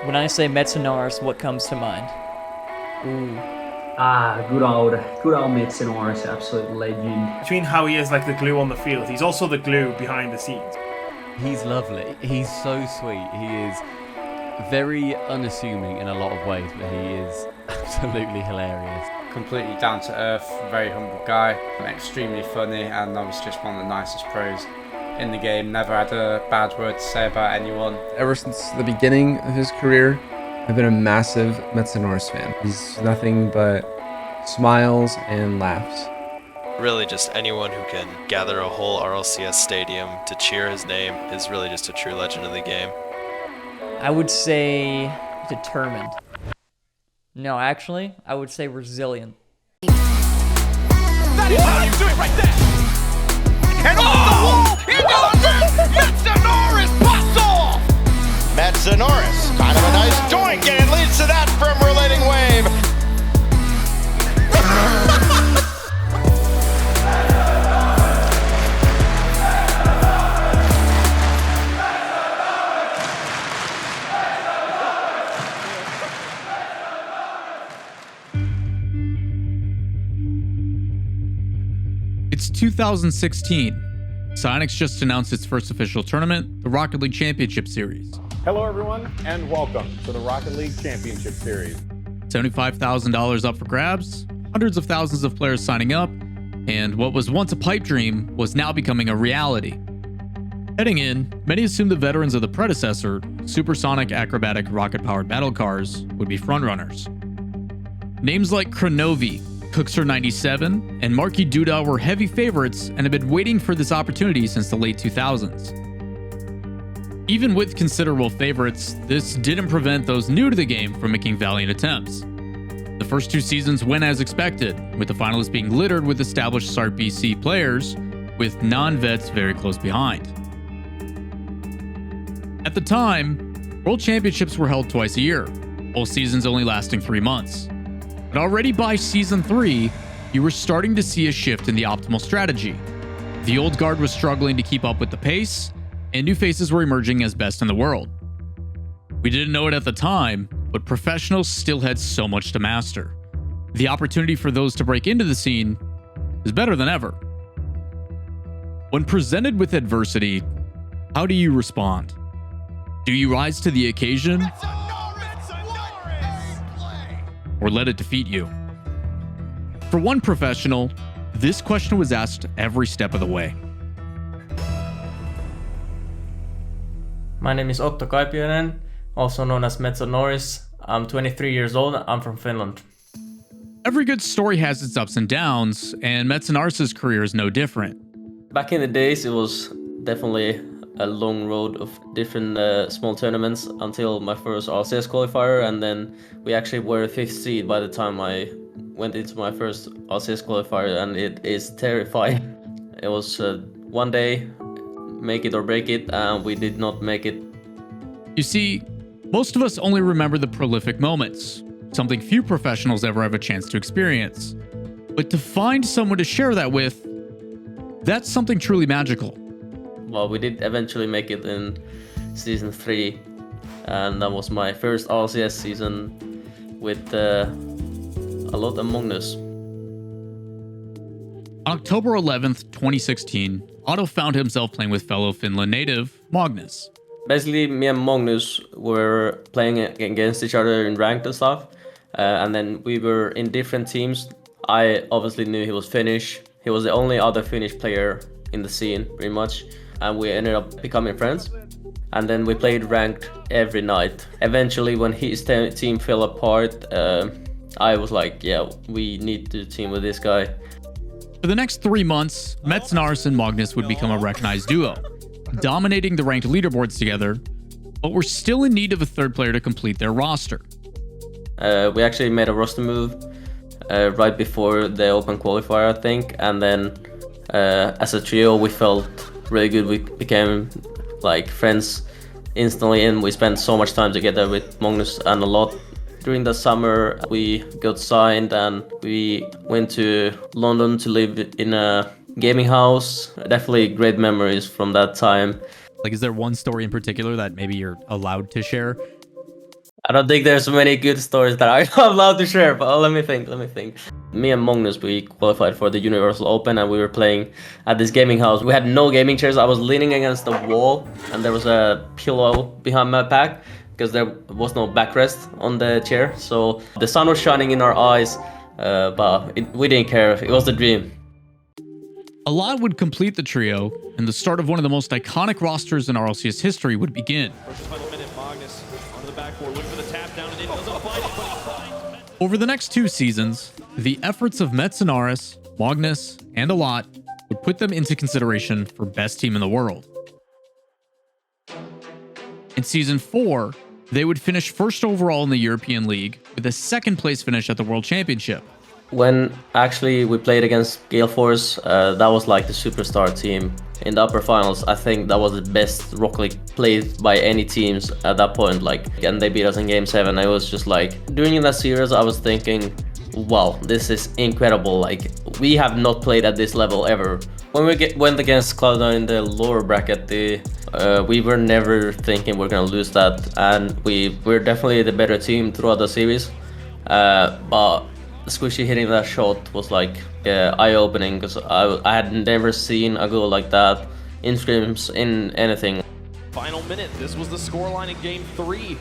When I say Metsanauris, what comes to mind? Ooh. Good old Metsanauris, absolute legend. Between how he is like the glue on the field, he's also the glue behind the scenes. He's lovely. He's so sweet. He is very unassuming in a lot of ways, but he is absolutely hilarious. Completely down to earth, very humble guy, extremely funny, and obviously just one of the nicest pros in the game. Never had a bad word to say about anyone. Ever since the beginning of his career, I've been a massive Metsanauris fan. He's nothing but smiles and laughs. Really, just anyone who can gather a whole RLCS stadium to cheer his name is really just a true legend of the game. I would say determined. No, actually, I would say resilient. That is how you do it right there! And off the wall! Into the net! Metsanauris pops off! Metsanauris, kind of a nice doink, and it leads to that from Relating Wave. It's 2016. Psyonix just announced its first official tournament, the Rocket League Championship Series. Hello everyone, and welcome to the Rocket League Championship Series. $75,000 up for grabs, hundreds of thousands of players signing up, and what was once a pipe dream was now becoming a reality. Heading in, many assumed the veterans of the predecessor, supersonic acrobatic rocket-powered battle cars, would be frontrunners. Names like Kronovi, Cookster 97, and Marky Duda were heavy favorites and had been waiting for this opportunity since the late 2000s. Even with considerable favorites, this didn't prevent those new to the game from making valiant attempts. The first two seasons went as expected, with the finalists being littered with established SART BC players, with non-vets very close behind. At the time, World Championships were held twice a year, both seasons only lasting 3 months. But already by Season 3, you were starting to see a shift in the optimal strategy. The old guard was struggling to keep up with the pace, and new faces were emerging as best in the world. We didn't know it at the time, but professionals still had so much to master. The opportunity for those to break into the scene is better than ever. When presented with adversity, how do you respond? Do you rise to the occasion? Or let it defeat you? For one professional, this question was asked every step of the way. My name is Otto Kaipionen, also known as Metsanauris. I'm 23 years old. I'm from Finland. Every good story has its ups and downs, and Metsanauris' career is no different. Back in the days, it was definitely a long road of different small tournaments until my first RLCS qualifier, and then we actually were 5th seed by the time I went into my first RLCS qualifier, and it is terrifying. It was one day, make it or break it, and we did not make it. You see, most of us only remember the prolific moments, something few professionals ever have a chance to experience. But to find someone to share that with, that's something truly magical. Well, we did eventually make it in Season 3, and that was my first RLCS season with a lot among us. On October 11th, 2016, Otto found himself playing with fellow Finland native, Magnus. Basically, me and Magnus were playing against each other in ranked and stuff, and then we were in different teams. I obviously knew he was Finnish. He was the only other Finnish player in the scene, pretty much. And we ended up becoming friends. And then we played ranked every night. Eventually, when his team fell apart, I was like, yeah, we need to team with this guy. For the next 3 months, Metsanauris and Magnus would become a recognized duo, dominating the ranked leaderboards together, but were still in need of a third player to complete their roster. We actually made a roster move right before the open qualifier, I think. And then as a trio, we felt really good. We became like friends instantly, and we spent so much time together with Magnus and a lot. During the summer, we got signed and we went to London to live in a gaming house. Definitely great memories from that time. Like, is there one story in particular that maybe you're allowed to share? I don't think there's so many good stories that I'm not allowed to share, but let me think. Me and Magnus, we qualified for the Universal Open and we were playing at this gaming house. We had no gaming chairs. I was leaning against the wall and there was a pillow behind my back because there was no backrest on the chair. So the sun was shining in our eyes, but we didn't care. It was the dream. A lot would complete the trio, and the start of one of the most iconic rosters in RLCS history would begin. Over the next 2 seasons, the efforts of Metsanauris, Magnus, and Alot would put them into consideration for best team in the world. In Season 4, they would finish first overall in the European League with a second place finish at the World Championship. When actually we played against Gale Force, that was like the superstar team in the upper finals. I think that was the best Rocket League played by any teams at that point. And they beat us in Game 7. I was just like, during that series, I was thinking, wow, this is incredible. Like, we have not played at this level ever. When we went against Cloud9 in the lower bracket, we were never thinking we're gonna lose that, and we're definitely the better team throughout the series. But Squishy hitting that shot was like eye-opening, because I had never seen a goal like that in scrims, in anything. Final minute, this was the scoreline in Game 3.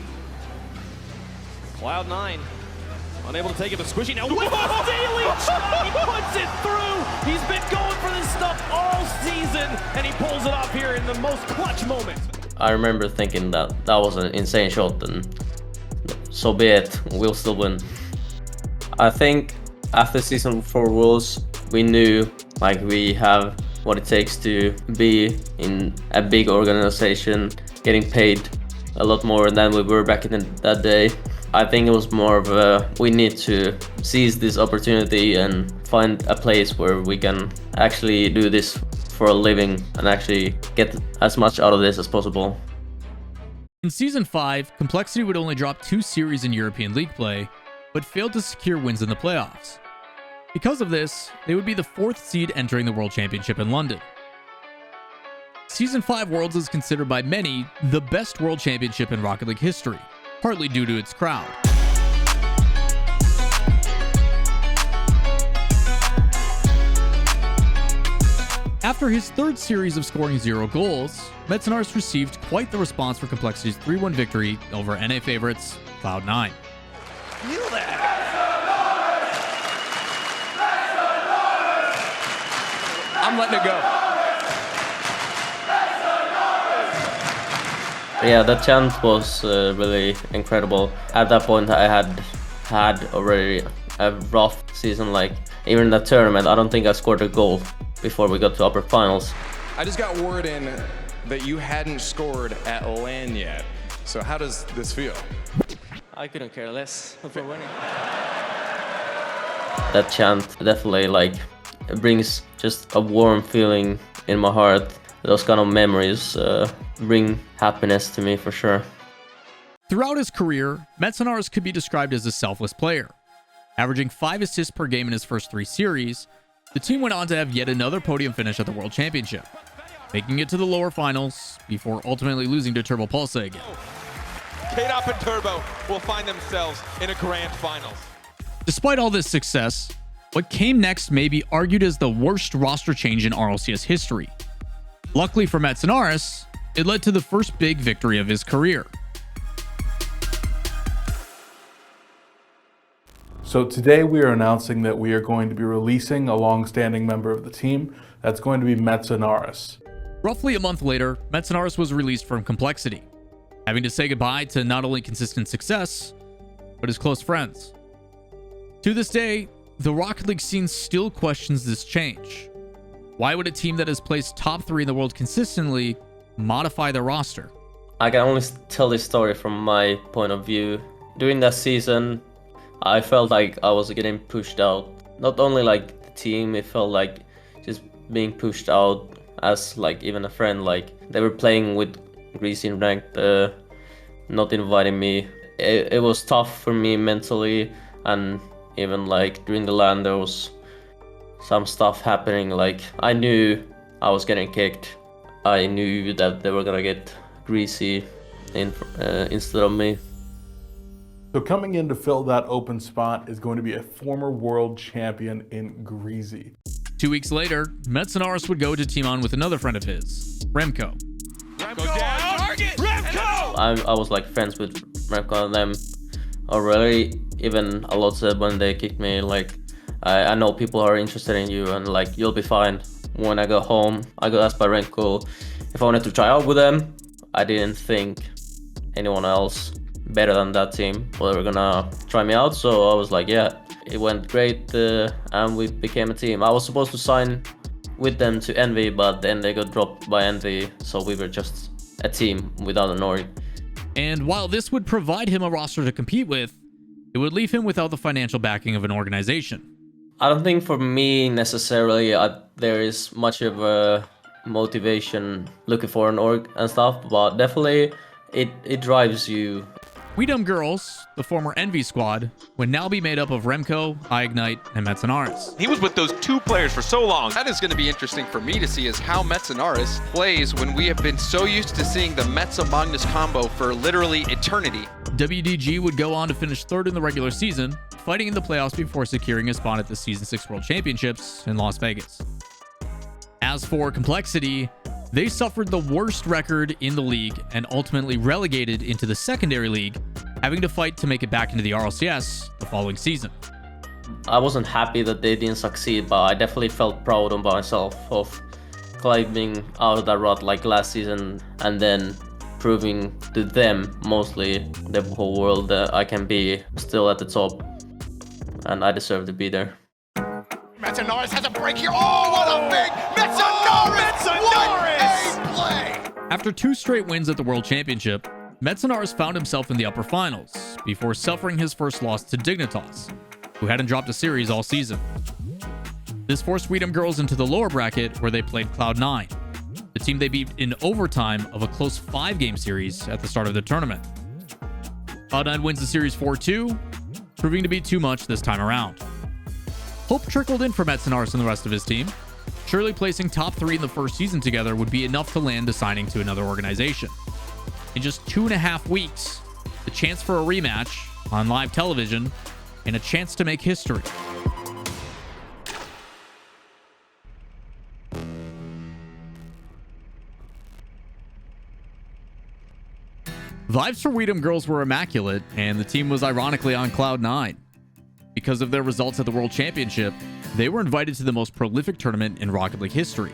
Cloud9 unable to take it to Squishy now with a daily shot. He puts it through. He's been going for this stuff all season, and he pulls it off here in the most clutch moment. I remember thinking that was an insane shot, and so be it, we'll still win. I think after Season 4 Worlds, we knew like we have what it takes to be in a big organization, getting paid a lot more than we were back in that day. I think it was more of a, we need to seize this opportunity and find a place where we can actually do this for a living and actually get as much out of this as possible. In Season 5, Complexity would only drop 2 series in European League play, but failed to secure wins in the playoffs. Because of this, they would be the 4th seed entering the World Championship in London. Season 5 Worlds is considered by many the best World Championship in Rocket League history, partly due to its crowd. After his 3rd series of scoring 0 goals, Metsanauris received quite the response for Complexity's 3-1 victory over NA favorites Cloud9. Feel that. I'm letting it go. Yeah, that chant was really incredible. At that point, I had already a rough season. Like, even in that tournament, I don't think I scored a goal before we got to upper finals. I just got word in that you hadn't scored at LAN yet. So how does this feel? I couldn't care less for winning. That chant definitely like brings just a warm feeling in my heart. Those kind of memories bring happiness to me for sure. Throughout his career, Metsanauris could be described as a selfless player. Averaging 5 assists per game in his first 3 series, the team went on to have yet another podium finish at the World Championship, making it to the lower finals before ultimately losing to Turbo Pulse again. K-Dop and Turbo will find themselves in a grand finals. Despite all this success, what came next may be argued as the worst roster change in RLCS history. Luckily for Metsanauris, it led to the first big victory of his career. So today we are announcing that we are going to be releasing a long-standing member of the team. That's going to be Metsanauris. Roughly a month later, Metsanauris was released from Complexity, having to say goodbye to not only consistent success, but his close friends. To this day, the Rocket League scene still questions this change. Why would a team that has placed top 3 in the world consistently modify their roster? I can only tell this story from my point of view. During that season, I felt like I was getting pushed out. Not only like the team, it felt like just being pushed out as like even a friend. Like they were playing with Greasy in ranked, not inviting me. It was tough for me mentally, and even like during the LAN there was some stuff happening. Like I knew I was getting kicked. I knew that they were gonna get Greasy in instead of me. So coming in to fill that open spot is going to be a former world champion in Greasy. 2 weeks later, Metsanauris would go to team on with another friend of his, Remco. Remco down. Target. Remco. I was like friends with Remco and them already. Even a lot said when they kicked me, like, I know people are interested in you and like you'll be fine. When I got home, I got asked by Remco if I wanted to try out with them. I didn't think anyone else better than that team were gonna try me out, so I was like, yeah. It went great, and we became a team. I was supposed to sign with them to Envy, but then they got dropped by Envy, so we were just a team without an org. And while this would provide him a roster to compete with, it would leave him without the financial backing of an organization. I don't think for me necessarily there is much of a motivation looking for an org and stuff, but definitely it drives you. We Dumb Girls, the former Envy squad, would now be made up of Remco, ignite, and Metsanauris. He was with those two players for so long. That is going to be interesting for me to see is how Metsanauris plays when we have been so used to seeing the Metsa-Magnus combo for literally eternity. WDG would go on to finish third in the regular season, fighting in the playoffs before securing a spot at the Season 6 World Championships in Las Vegas. As for Complexity, they suffered the worst record in the league and ultimately relegated into the secondary league, having to fight to make it back into the RLCS the following season. I wasn't happy that they didn't succeed, but I definitely felt proud of myself of climbing out of that rut like last season and then proving to them, mostly the whole world, that I can be still at the top and I deserve to be there. Metsanauris has a break here. Oh, what a big Metsanauris! What a play! After 2 straight wins at the World Championship, Metsanauris found himself in the upper finals before suffering his first loss to Dignitas, who hadn't dropped a series all season. This forced We Dumb Girls into the lower bracket where they played Cloud9, the team they beat in overtime of a close 5-game series at the start of the tournament. Cloud9 wins the series 4-2, proving to be too much this time around. Hope trickled in for Metsanauris and the rest of his team. Surely placing top 3 in the first season together would be enough to land a signing to another organization. In just 2.5 weeks, the chance for a rematch on live television and a chance to make history. Vibes for We Dumb Girls were immaculate, and the team was ironically on Cloud9. Because of their results at the World Championship, they were invited to the most prolific tournament in Rocket League history,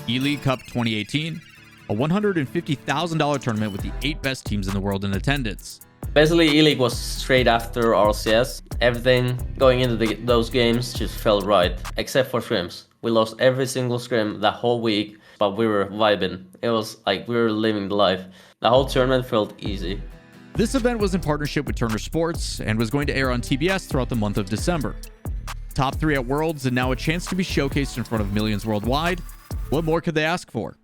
E-League Cup 2018, a $150,000 tournament with the 8 best teams in the world in attendance. Basically, E-League was straight after RLCS. Everything going into those games just felt right, except for scrims. We lost every single scrim that whole week, but we were vibing. It was like we were living the life. The whole tournament felt easy. This event was in partnership with Turner Sports and was going to air on TBS throughout the month of December. Top 3 at Worlds and now a chance to be showcased in front of millions worldwide. What more could they ask for?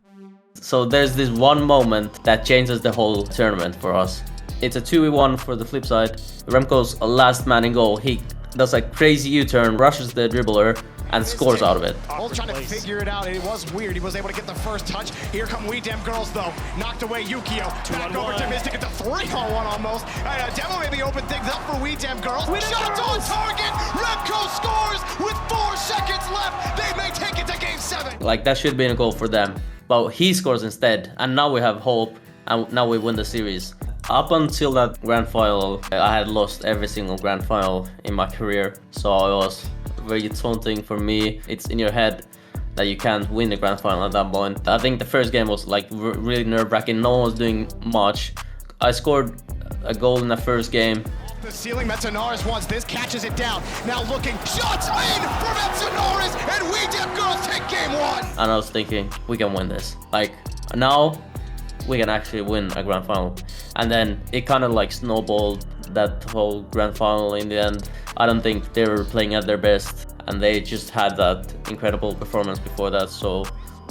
So there's this one moment that changes the whole tournament for us. It's a 2v1 for the flip side. Remco's last man in goal. He does a crazy U-turn, rushes the dribbler, and scores out of it. Both trying to figure it out, and it was weird. He was able to get the first touch. Here come We Damn Girls, though. Knocked away Yukio. Back over to Mystic at the 3-on-1 almost. Demo maybe opened things up for We Damn Girls. Shot on target! Remco scores with 4 seconds left. They may take it to Game 7. Like, that should be a goal for them. But he scores instead, and now we have hope, and now we win the series. Up until that grand final, I had lost every single grand final in my career, so it was very taunting for me. It's in your head that you can't win the grand final at that point. I think the first game was like really nerve-wracking. No one was doing much. I scored a goal in the first game. The ceiling, Metsanauris wants this, catches it down. Now looking, shots in for Metsanauris, and We Damn Girls take Game 1. And I was thinking, we can win this. Like, now we can actually win a grand final. And then it kind of like snowballed that whole grand final in the end. I don't think they were playing at their best, and they just had that incredible performance before that, so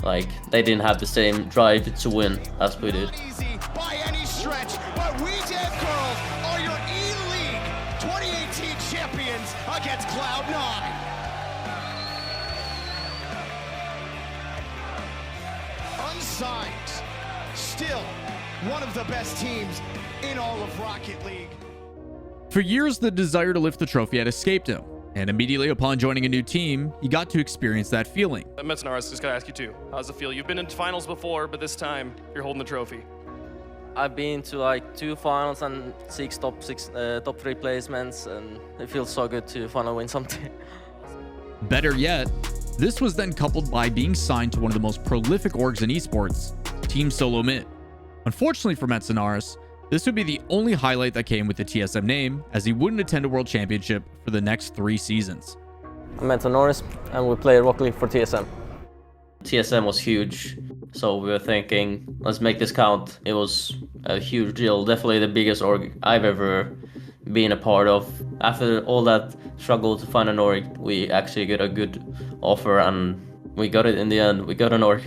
like they didn't have the same drive to win as we did. Easy by any stretch, but We Damn Girls are your E-League 2018 champions against Cloud9. Unsigned, still one of the best teams in all of Rocket League. For years, the desire to lift the trophy had escaped him, and immediately upon joining a new team, he got to experience that feeling. Metsanauris, just gotta ask you too. How's it feel? You've been in finals before, but this time you're holding the trophy. I've been to like 2 finals and top 3 placements, and it feels so good to finally win something. Better yet, this was then coupled by being signed to one of the most prolific orgs in esports, Team Solo Mid. Unfortunately for Metsanauris, this would be the only highlight that came with the TSM name, as he wouldn't attend a world championship for the next 3 seasons. I'm Metsanauris, and we play Rocket League for TSM. TSM was huge, so we were thinking, let's make this count. It was a huge deal, definitely the biggest org I've ever been a part of. After all that struggle to find an org, we actually got a good offer, and we got it in the end. We got an org.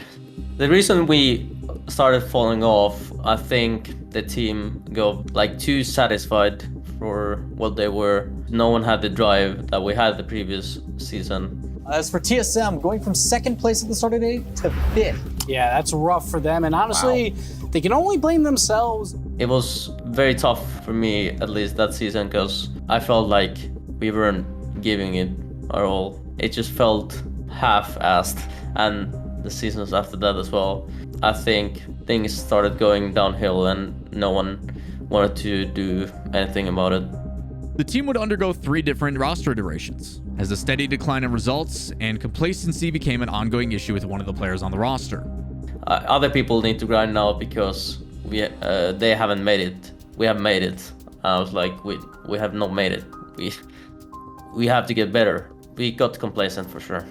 The reason we started falling off, I think the team got like too satisfied for what they were. No one had the drive that we had the previous season. As for TSM, going from 2nd place at the start of the day to 5th. Yeah, that's rough for them, and honestly, they can only blame themselves. It was very tough for me, at least that season, because I felt like we weren't giving it our all. It just felt half-assed, and the seasons after that as well. I think things started going downhill and no one wanted to do anything about it. The team would undergo 3 different roster iterations, as a steady decline in results and complacency became an ongoing issue with one of the players on the roster. Other people need to grind now because they haven't made it. We have made it. I was like, we have not made it. We have to get better. We got complacent for sure.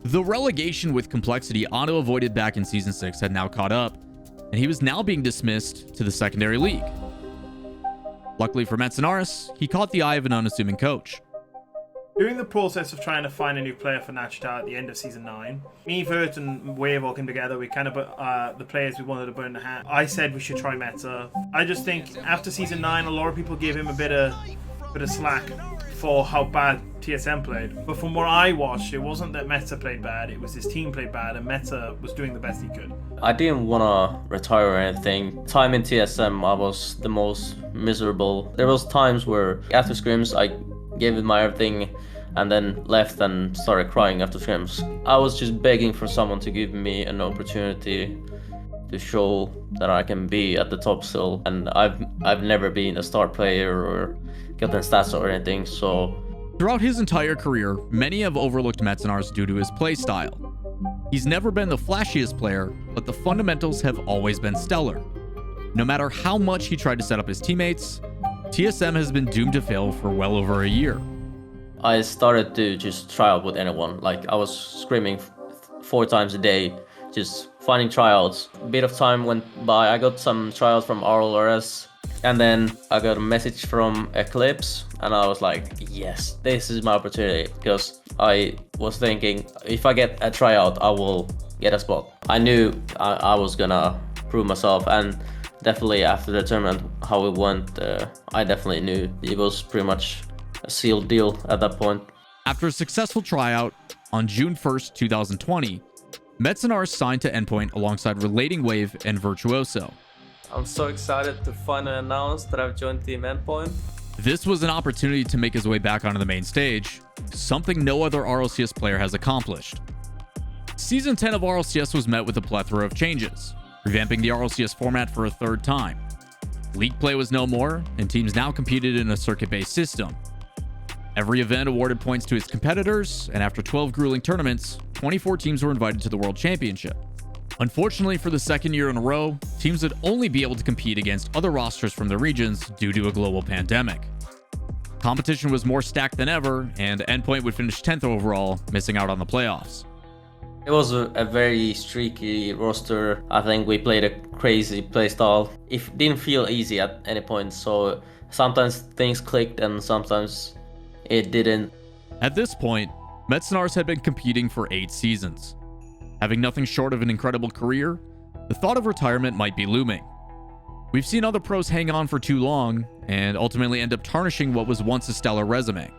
The relegation with complexity Otto avoided back in Season 6 had now caught up, and he was now being dismissed to the secondary league. Luckily for Metsanauris, he caught the eye of an unassuming coach. During the process of trying to find a new player for Nachita at the end of Season 9, me, Vert, and Wave all came together. We kind of the players we wanted to burn the hat. I said we should try Metsa. I just think after Season 9, a lot of people gave him a bit of slack for how bad TSM played. But from what I watched, it wasn't that Metsa played bad, it was his team played bad, and Metsa was doing the best he could. I didn't want to retire or anything. Time in TSM, I was the most miserable. There was times where after scrims, I gave it my everything and then left and started crying after scrims. I was just begging for someone to give me an opportunity to show that I can be at the top still. And I've never been a star player or gotten stats or anything, so... Throughout his entire career, many have overlooked Metsanauris due to his play style. He's never been the flashiest player, but the fundamentals have always been stellar. No matter how much he tried to set up his teammates, TSM has been doomed to fail for well over a year. I started to just try out with anyone. Like, I was screaming 4 times a day, just finding tryouts. A bit of time went by. I got some tryouts from RLCS, and then I got a message from Eclipse, and I was like, yes, this is my opportunity, because I was thinking, if I get a tryout, I will get a spot. I knew I was gonna prove myself, and definitely after the tournament, how it went, I definitely knew it was pretty much a sealed deal at that point. After a successful tryout on June 1st, 2020, Metsanauris signed to Endpoint alongside Relating Wave and Virtuoso. I'm so excited to finally announce that I've joined Team Endpoint. This was an opportunity to make his way back onto the main stage, something no other RLCS player has accomplished. Season 10 of RLCS was met with a plethora of changes, revamping the RLCS format for a 3rd time. League play was no more, and teams now competed in a circuit-based system. Every event awarded points to its competitors, and after 12 grueling tournaments, 24 teams were invited to the World Championship. Unfortunately, for the 2nd year in a row, teams would only be able to compete against other rosters from the regions due to a global pandemic. Competition was more stacked than ever, and Endpoint would finish 10th overall, missing out on the playoffs. It was a very streaky roster. I think we played a crazy playstyle. It didn't feel easy at any point, so sometimes things clicked and sometimes it didn't. At this point, Metsanauris had been competing for 8 seasons. Having nothing short of an incredible career, the thought of retirement might be looming. We've seen other pros hang on for too long and ultimately end up tarnishing what was once a stellar resume.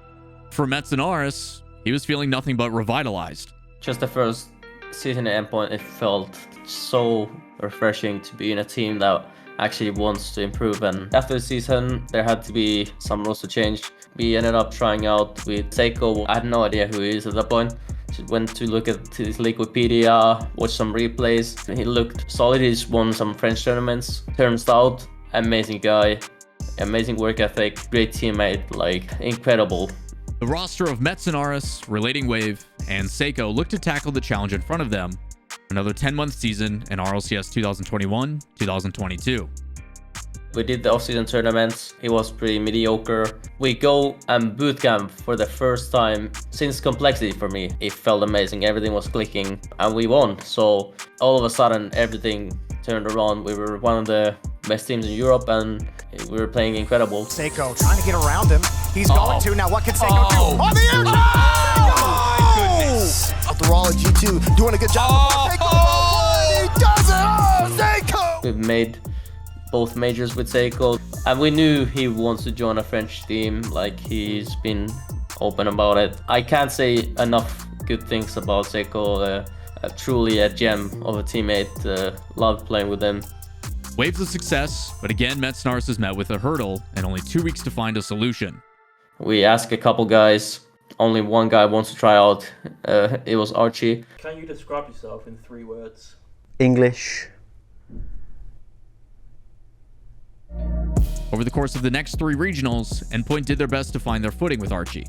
For Metsanauris, he was feeling nothing but revitalized. Just the first season at Endpoint, it felt so refreshing to be in a team that actually wants to improve. And after the season, there had to be some roster change. We ended up trying out with Seiko. I had no idea who he is at that point. Just went to look at his Wikipedia, watched some replays. He looked solid. He's won some French tournaments. Turns out, amazing guy, amazing work ethic, great teammate, like incredible. The roster of Metsanauris, Relating Wave, and Seiko look to tackle the challenge in front of them. Another 10-month season in RLCS 2021-2022. We did the off-season tournaments. It was pretty mediocre. We go and bootcamp for the first time since Complexity for me. It felt amazing. Everything was clicking and we won. So all of a sudden, everything turned around. We were one of the best teams in Europe and we were playing incredible. Seiko trying to get around him. He's going to. Now what can Seiko do? On the air! My goodness. After all, G2 doing a good job. He does it! Oh, Seiko! We've made both majors with Seiko and we knew he wants to join a French team. Like, he's been open about it. I can't say enough good things about Seiko. Truly a gem of a teammate. Loved playing with him. Waves of success, but again, Metsanauris is met with a hurdle and only 2 weeks to find a solution. We asked a couple guys. Only one guy wants to try out. It was Archie. Can you describe yourself in 3 words? English. Over the course of the next 3 regionals, Endpoint did their best to find their footing with Archie.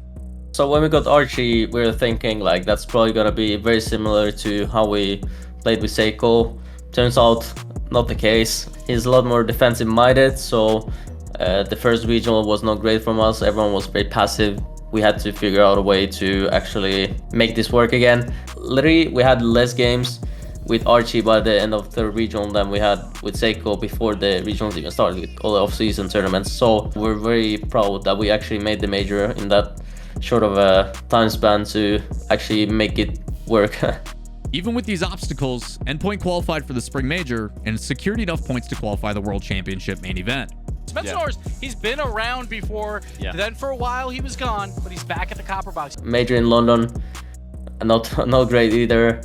So when we got Archie, we were thinking like that's probably gonna be very similar to how we played with Seiko. Turns out not the case. He's a lot more defensive minded, so the first regional was not great from us. Everyone was very passive. We had to figure out a way to actually make this work again. Literally, we had less games with Archie by the end of the regional than we had with Seiko before the regionals even started, with all the off-season tournaments. So we're very proud that we actually made the major in that short of a time span to actually make it work. Even with these obstacles, Endpoint qualified for the Spring Major and secured enough points to qualify the World Championship main event. Metsanauris, he's been around before. Then for a while he was gone, but he's back at the Copper Box. Major in London, not great either.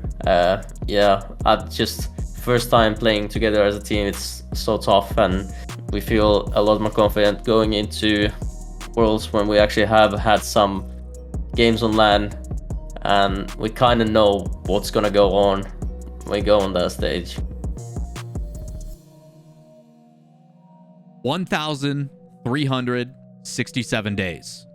Yeah, just first time playing together as a team. It's so tough, and we feel a lot more confident going into Worlds when we actually have had some games on LAN, and we kind of know what's gonna go on when we go on that stage. 1,367 days.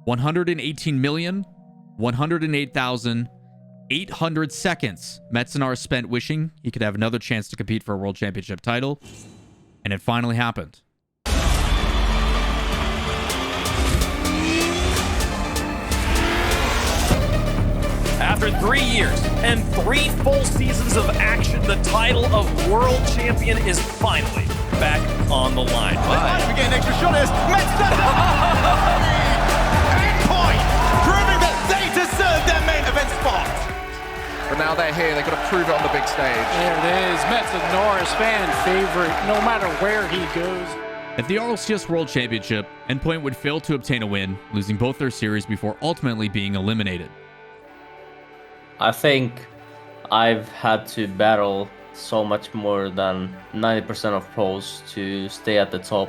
118,108,800 seconds Metsanauris spent wishing he could have another chance to compete for a World Championship title. And it finally happened. After 3 years and 3 full seasons of action, the title of World Champion is finally back on the line. We get an extra shot as Endpoint, proving that they deserve their main event spot. But now they're here, they've got to prove it on the big stage. There it is, Metsanauris fan favorite, no matter where he goes. At the RLCS World Championship, Endpoint would fail to obtain a win, losing both their series before ultimately being eliminated. I think I've had to battle so much more than 90% of pros to stay at the top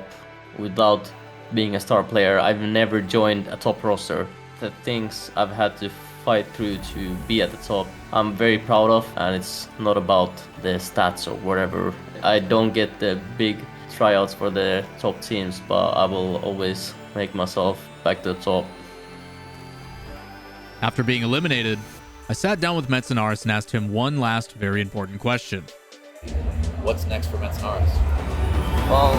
without being a star player. I've never joined a top roster. The things I've had to fight through to be at the top, I'm very proud of, and it's not about the stats or whatever. I don't get the big tryouts for the top teams, but I will always make myself back to the top. After being eliminated, I sat down with Metsanauris and asked him one last very important question. What's next for Metsanauris? Well...